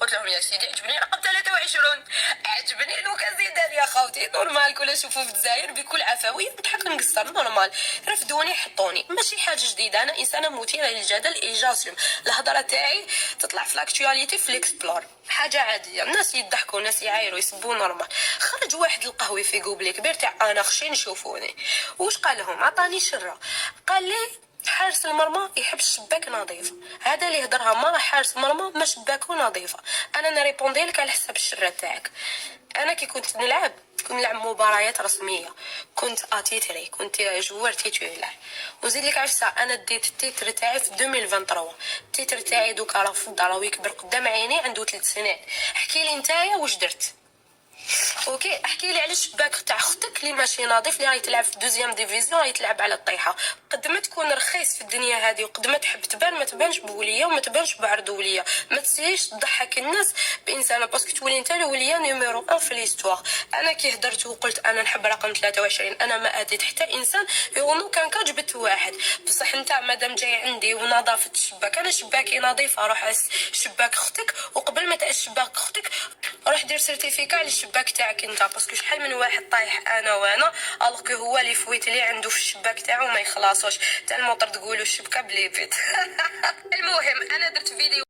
قلت لهم يا سيدي عجبني رقم 23، عجبني لوكا زيدان يا خوتي نورمال. كل شوفوا في الجزائر بكل عفويه نضحك نقصر نورمال. رفدوني حطوني ماشي حاجه جديده، انا انسانه مثيره للجدل ايجاسيوم. الهضره تاعي تطلع في لاكتواليتي في ليكسبلور، حاجه عاديه، الناس يضحكوا الناس يعايروا يسبوا نورمال. خرج واحد القهوي في قوبلي كبير تاع انا خشين نشوفوني. واش قال لهم؟ عطاني شره، قال لي حارس المرمى يحب الشباك نظيف، هذا اللي هضرها ما حارس المرمى ما شباكو نظيفه. انا نريبوندي لك على حساب الشره تاعك. انا كي كنت نلعب مباريات رسميه، كنت اتيتري، كنت جوار تيتولار. وزيد لك عفسه انا ديت التيتر تاعي في 2023. التيتر تاعي دوكا راه في الدار ويكبر قدام عيني، عنده 3 سنين. احكي لي نتايا واش درت؟ اوكي احكي لي على الشباك تاع اختك اللي ماشي نظيف، اللي راهي تلعب في دوزيام ديفيزيون، راهي تلعب على الطيحه. قد ما تكون رخيص في الدنيا هذه وقد ما تحب تبان، ما تبانش بوليه وما تبانش بعرضوليه. ما تسيش تضحك الناس بانسانه باسكو تولي انت الوليه نيميرو 1 في ليستوار. انا كي هدرت وقلت انا نحب رقم 23، انا ما اديت حتى انسان يغنو كان كجبت واحد. بصح انت مادام جاي عندي ونظافه الشباك، انا شباكي نظيفه، روح شباك اختك، وقبل ما تاس شباك اختك روح دير سيرتيفيكا على الشباك تاعك انت. باسكو شحال من واحد طايح انا الوغ هو اللي فويت اللي عنده في الشباك تاعو ما يخلصوش تاع الموطر تقولوا الشبكه بلي بيت. المهم انا درت فيديو